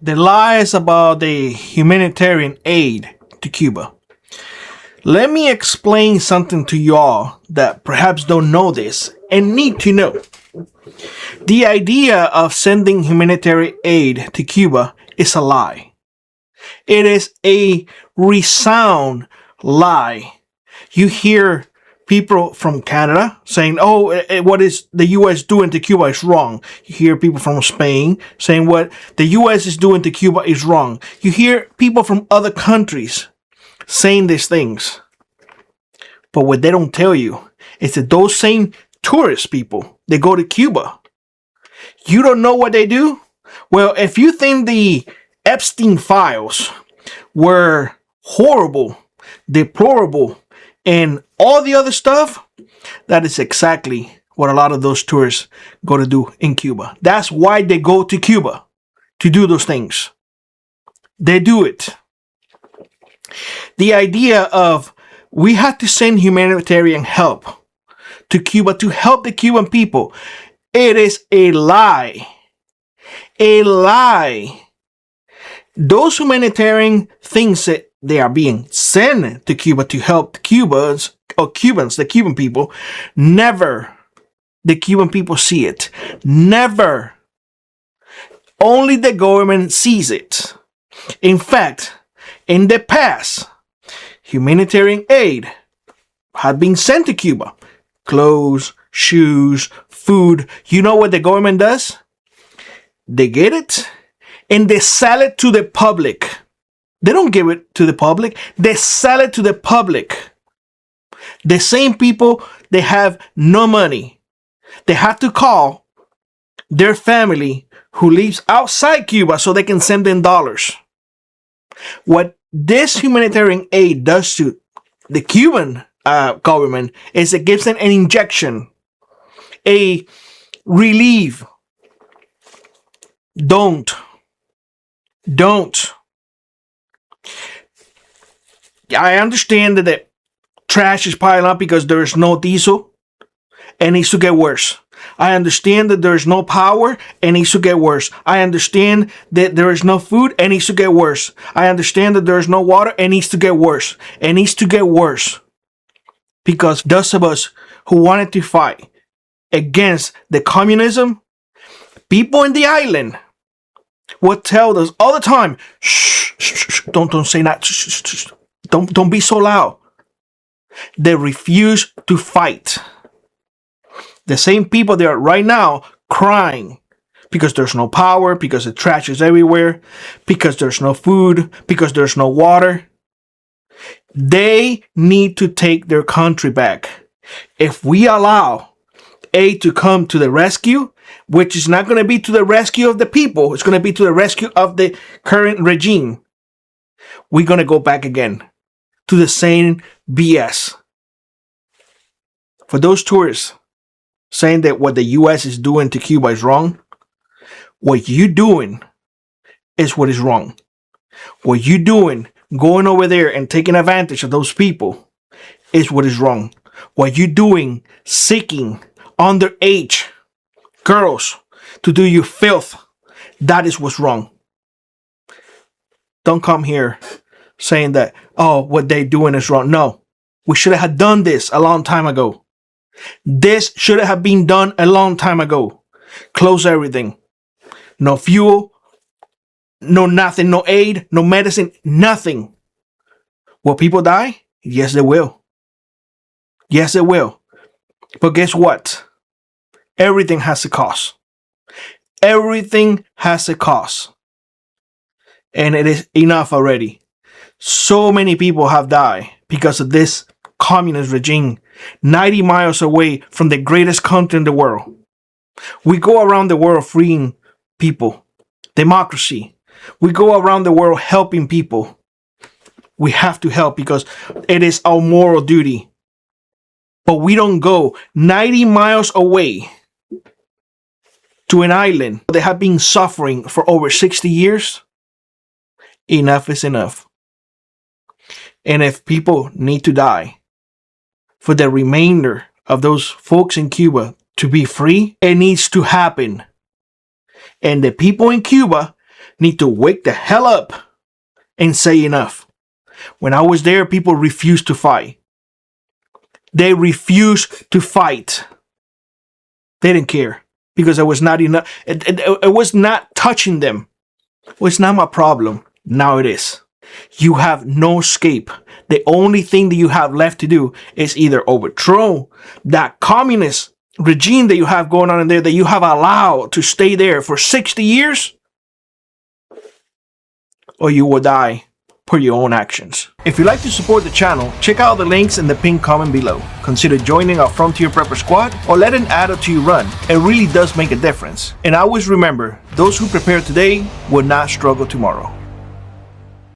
The lies about the humanitarian aid to Cuba. Let me explain something to y'all that perhaps don't know this and need to know. The idea of sending humanitarian aid to Cuba is a lie. It is a resound lie. You hear people from Canada saying, oh, what is the U.S. doing to Cuba is wrong. You hear people from Spain saying what the U.S. is doing to Cuba is wrong. You hear people from other countries saying these things. But what they don't tell you is that those same tourist people, they go to Cuba. You don't know what they do? Well, if you think the Epstein files were horrible, deplorable, and all the other stuff, that is exactly what a lot of those tourists go to do in Cuba. That's why they go to Cuba, to do those things. They do it. The idea of we have to send humanitarian help to Cuba to help the Cuban people, it is a lie. A lie. Those humanitarian things that they are being sent to Cuba to help the Cubans, the Cuban people, never the Cuban people see it. Never. Only the government sees it. In fact, in the past, humanitarian aid had been sent to Cuba. Clothes, shoes, food. You know what the government does? They get it and they sell it to the public. They don't give it to the public. They sell it to the public. The same people, they have no money. They have to call their family who lives outside Cuba so they can send them dollars. What this humanitarian aid does to the Cuban government is it gives them an injection, a relief. Don't. I understand that the trash is piling up because there is no diesel and it needs to get worse. I understand that there is no power and it needs to get worse. I understand that there is no food and it needs to get worse. I understand that there is no water and it needs to get worse. It needs to get worse. Because those of us who wanted to fight against the communism, people in the island would tell us all the time, shh, shh, shh, don't say that. Shh, shh, shh. Don't be so loud. They refuse to fight. The same people that are right now crying because there's no power, because the trash is everywhere, because there's no food, because there's no water. They need to take their country back. If we allow aid to come to the rescue, which is not going to be to the rescue of the people, it's going to be to the rescue of the current regime, we're going to go back again to the same BS. For those tourists saying that what the U.S. is doing to Cuba is wrong, what you're doing is what is wrong. What you're doing, going over there and taking advantage of those people, is what is wrong. What you're doing, seeking underage girls to do you filth, that is what's wrong. Don't come here saying that, oh, what they're doing is wrong. No, we should have done this a long time ago. This should have been done a long time ago. Close everything. No fuel, no nothing, no aid, no medicine, nothing. Will people die? Yes, they will. Yes, they will. But guess what? Everything has a cost. Everything has a cost. And it is enough already. So many people have died because of this communist regime 90 miles away from the greatest country in the world. We go around the world freeing people. Democracy. We go around the world helping people. We have to help because it is our moral duty. But we don't go 90 miles away to an island they have been suffering for over 60 years. Enough is enough. And if people need to die for the remainder of those folks in Cuba to be free, it needs to happen. And the people in Cuba need to wake the hell up and say enough. When I was there, people refused to fight. They refused to fight. They didn't care because it was not enough. It was not touching them. Well, it's not my problem. Now it is. You have no escape. The only thing that you have left to do is either overthrow that communist regime that you have going on in there, that you have allowed to stay there for 60 years, or you will die for your own actions. If you'd like to support the channel, check out the links in the pinned comment below. Consider joining our Frontier Prepper Squad or let an add to your run. It really does make a difference. And always remember, those who prepare today will not struggle tomorrow.